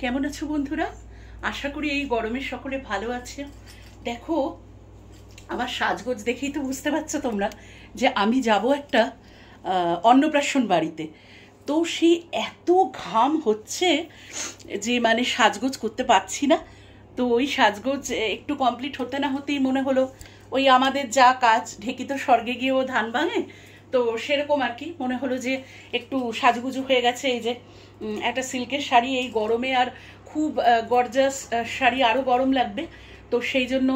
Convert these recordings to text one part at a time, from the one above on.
কেমন আছো বন্ধুরা? আশা করি এই গরমে সকলে ভালো আছে। দেখো, আমার সাজগোজ দেখেই তো বুঝতে পারছো তোমরা যে আমি যাব একটা অন্নপ্রাশন বাড়িতে। তো সেই এত ঘাম হচ্ছে যে মানে সাজগোজ করতে পারছি না। তো ওই সাজগোজ একটু কমপ্লিট হতে না হতেই মনে হলো ওই আমাদের যা কাজ, ঢেকি তো স্বর্গে গিয়েও ধান ভাঙে, তো সেরকম আর কি মনে হলো যে একটু সাজগুজু হয়ে গেছে। এই যে একটা সিল্কের শাড়ি এই গরমে, আর খুব গর্জাস শাড়ি আরও গরম লাগবে, তো সেই জন্য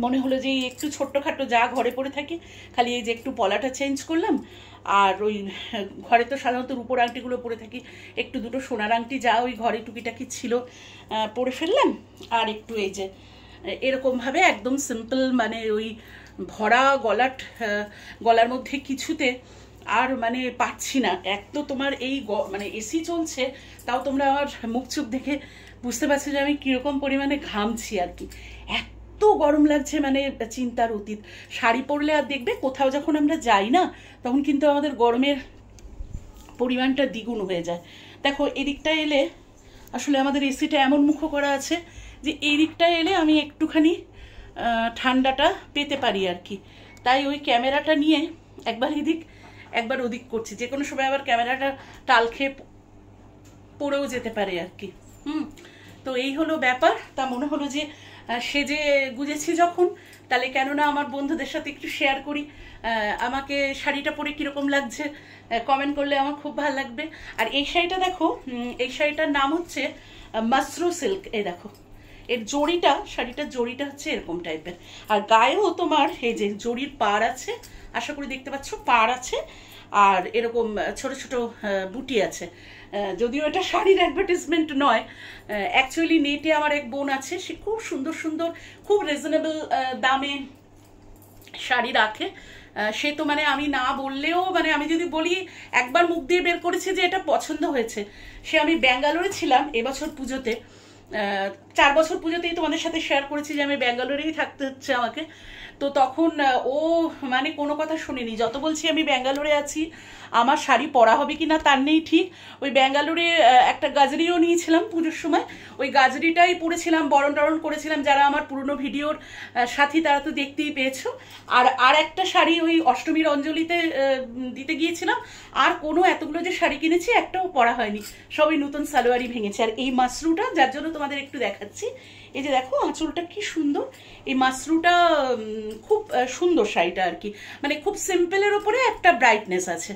মনে হলো যে একটু ছোট্টখাটো যা ঘরে পরে থাকি, খালি এই যে একটু পলাটা চেঞ্জ করলাম। আর ওই ঘরে তো সাধারণত রূপোর আংটিগুলো পরে থাকি, একটু দুটো সোনার আংটি যা ওই ঘরে টুকিটাকি ছিল পরে ফেললাম। আর একটু এই যে এরকমভাবে একদম সিম্পল, মানে ওই ভরা গলার মধ্যে কিছুতে আর মানে পাচ্ছি না। এক তো তোমার এই মানে এসি চলছে, তাও তোমরা আমার মুখ চোখ দেখে বুঝতে পারছো যে আমি কীরকম পরিমাণে ঘামছি আর কি। এত গরম লাগছে, মানে চিন্তার অতীত। শাড়ি পরলে আর দেখবে কোথাও যখন আমরা যাই না, তখন কিন্তু আমাদের গরমের পরিমাণটা দ্বিগুণ হয়ে যায়। দেখো, এদিকটা এলে আসলে আমাদের এসিটা এমন মুখ করা আছে যে এই দিকটা এলে আমি একটুখানি ঠান্ডাটা পেতে পারি আর কি। তাই ওই ক্যামেরাটা নিয়ে একবার এদিক একবার ওদিক করছি, যে কোনো সময় আবার ক্যামেরাটা টাল খেয়ে পড়েও যেতে পারে আর কি। তো এই হলো ব্যাপার। তা মনে হলো যে সেজে গুজেছি যখন, তাহলে কেননা আমার বন্ধুদের সাথে একটু শেয়ার করি আমাকে শাড়িটা পরে কীরকম লাগছে। কমেন্ট করলে আমার খুব ভালো লাগবে। আর এই শাড়িটা দেখো, এই শাড়িটার নাম হচ্ছে মাসরু সিল্ক। এই দেখো, এর জড়িটা, শাড়িটার জড়িটা হচ্ছে এরকম টাইপের, আর গায়েও তোমার এই যে জড়ির পাড় আছে, আশা করি দেখতে পাচ্ছ, পাড় আছে, আর এরকম ছোট ছোট বুটি আছে। যদিও এটা শাড়ির অ্যাডভার্টিজমেন্ট নয়, অ্যাকচুয়ালি নেটে আমার এক বোন আছে, সে খুব সুন্দর সুন্দর, খুব রিজনেবল দামে শাড়ি রাখে। সে তো মানে আমি না বললেও, মানে আমি যদি বলি একবার মুখ দিয়ে বের করেছে যে এটা পছন্দ হয়েছে। সে আমি ব্যাঙ্গালোরে ছিলাম এবছর পুজোতে, 4 বছর পুজোতেই তোমাদের সাথে শেয়ার করেছি যে আমি ব্যাঙ্গালোরেই থাকতে হচ্ছে আমাকে। তো তখন ও মানে কোনো কথা শুনিনি, যত বলছি আমি ব্যাঙ্গালোরে আছি, আমার শাড়ি পরা হবে কি না তার নেই ঠিক। ওই ব্যাঙ্গালোরে একটা গাজরিও নিয়েছিলাম পুজোর সময়, ওই গাজরিটাই পরেছিলাম, বরণ টরণ করেছিলাম। যারা আমার পুরনো ভিডিওর সাথী তারা তো দেখতেই পেয়েছো। আর একটা শাড়ি ওই অষ্টমীর অঞ্জলিতে দিতে গিয়েছিলাম। আর কোনো এতগুলো যে শাড়ি কিনেছি একটাও পরা হয়নি, সবই নতুন সালোয়ারই ভেঙেছে। আর এই মাসরুটা, যার জন্য তোমাদের একটু দেখাচ্ছি, এই যে দেখো আঁচলটা কি সুন্দর, এই মাসরুটা খুব সুন্দর শাড়িটা আর কি, মানে খুব সিম্পলের ওপরে একটা ব্রাইটনেস আছে।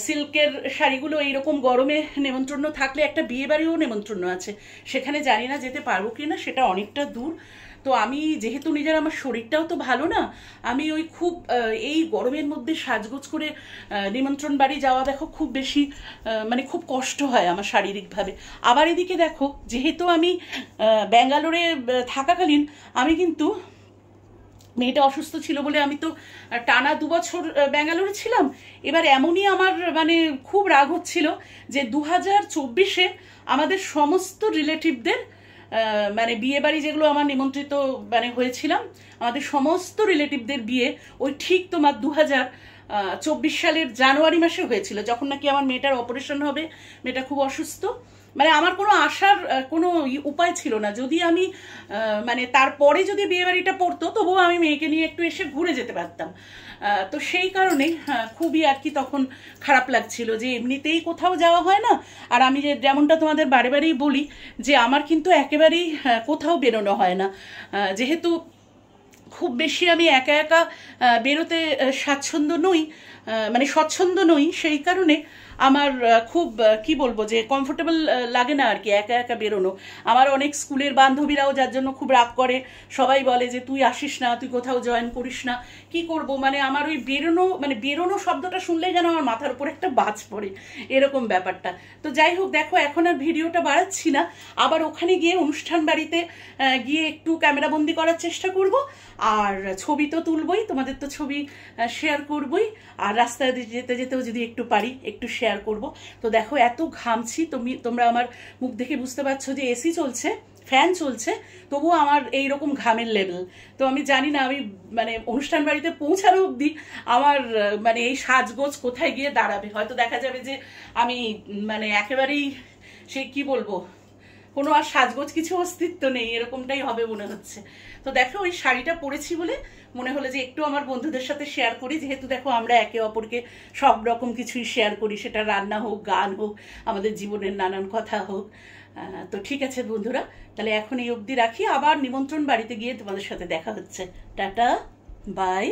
সিল্কের শাড়িগুলো এইরকম গরমে নেমন্ত্রণ থাকলে, একটা বিয়ে বাড়িও নেমন্ত্রণ আছে, সেখানে জানি না যেতে পারবো কি না, সেটা অনেকটা দূর। তো আমি যেহেতু নিজের, আমার শরীরটাও তো ভালো না, আমি ওই খুব এই গরমের মধ্যে সাজগোজ করে নিমন্ত্রণ বাড়ি যাওয়া দেখো খুব বেশি, মানে খুব কষ্ট হয় আমার শারীরিকভাবে। আবার এদিকে দেখো, যেহেতু আমি ব্যাঙ্গালোরে থাকাকালীন আমি কিন্তু, মেয়েটা অসুস্থ ছিল বলে আমি তো টানা 2 বছর ব্যাঙ্গালোরে ছিলাম। এবার এমনই আমার মানে খুব রাগ হচ্ছিল যে 2024-এ আমাদের সমস্ত রিলেটিভদের মানে বিয়ে বাড়ি, যেগুলো আমার নিমন্ত্রিত মানে হয়েছিলাম, আমাদের সমস্ত রিলেটিভদের বিয়ে ওই ঠিক তোমার 2024 সালের জানুয়ারি মাসে হয়েছিল, যখন নাকি আমার মেয়েটার অপারেশন হবে। মেয়েটা খুব অসুস্থ, মানে আমার কোনো আসার কোনো উপায় ছিল না। যদি আমি মানে তারপরে যদি বিয়েবাড়িটা পড়তো, তবুও আমি মেয়েকে নিয়ে একটু এসে ঘুরে যেতে পারতাম। তো সেই কারণে খুবই আর কি তখন খারাপ লাগছিল যে এমনিতেই কোথাও যাওয়া হয় না। আর আমি যেমনটা তোমাদের বারে বারেই বলি যে আমার কিন্তু একেবারেই কোথাও বেরোনো হয় না, যেহেতু খুব বেশি আমি একা একা বেরোতে স্বাচ্ছন্দ্য নই, মানে স্বচ্ছন্দ নই, সেই কারণে আমার খুব কি বলবো যে কমফোর্টেবল লাগে না আর কি একা একা বেরোনো। আমার অনেক স্কুলের বান্ধবীরাও যার জন্য খুব রাগ করে, সবাই বলে যে তুই আসিস না, তুই কোথাও জয়েন করিস না। কি করব, মানে আমার ওই বেরোনো, মানে বেরোনো শব্দটা শুনলেই যেন আমার মাথার উপর একটা বাজ পড়ে, এরকম ব্যাপারটা। তো যাই হোক, দেখো এখন আর ভিডিওটা বাড়াচ্ছি না, আবার ওখানে গিয়ে অনুষ্ঠান বাড়িতে গিয়ে একটু ক্যামেরাবন্দি করার চেষ্টা করব। আর ছবি তো তুলবই, তোমাদের তো ছবি শেয়ার করবই, আর রাস্তায় যেতে যেতেও যদি একটু পারি একটু শেয়ার করব। তো দেখো এত ঘামছি, তোমরা আমার মুখ দেখে বুঝতে পারছো যে এসি চলছে, ফ্যান চলছে, তবুও আমার এইরকম ঘামের লেভেল। তো আমি জানি না আমি মানে অনুষ্ঠান বাড়িতে পৌঁছানো অবধি আমার মানে এই সাজগোজ কোথায় গিয়ে দাঁড়াবে। হয়তো দেখা যাবে যে আমি মানে একেবারেই সে কি বলবো, কোনো আর সাজগোজ কিছু অস্তিত্ব নেই, এরকমটাই হবে মনে হচ্ছে। তো দেখো ওই শাড়িটা পরেছি বলে মনে হলো যে একটু আমার বন্ধুদের সাথে শেয়ার করি, যেহেতু দেখো আমরা একে অপরকে সব রকম কিছুই শেয়ার করি, সেটা রান্না হোক, গান হোক, আমাদের জীবনের নানান কথা হোক। তো ঠিক আছে বন্ধুরা, তাহলে এখন এই অবধি রাখি, আবার নিমন্ত্রণ বাড়িতে গিয়ে তোমাদের সাথে দেখা হচ্ছে। Tata, by.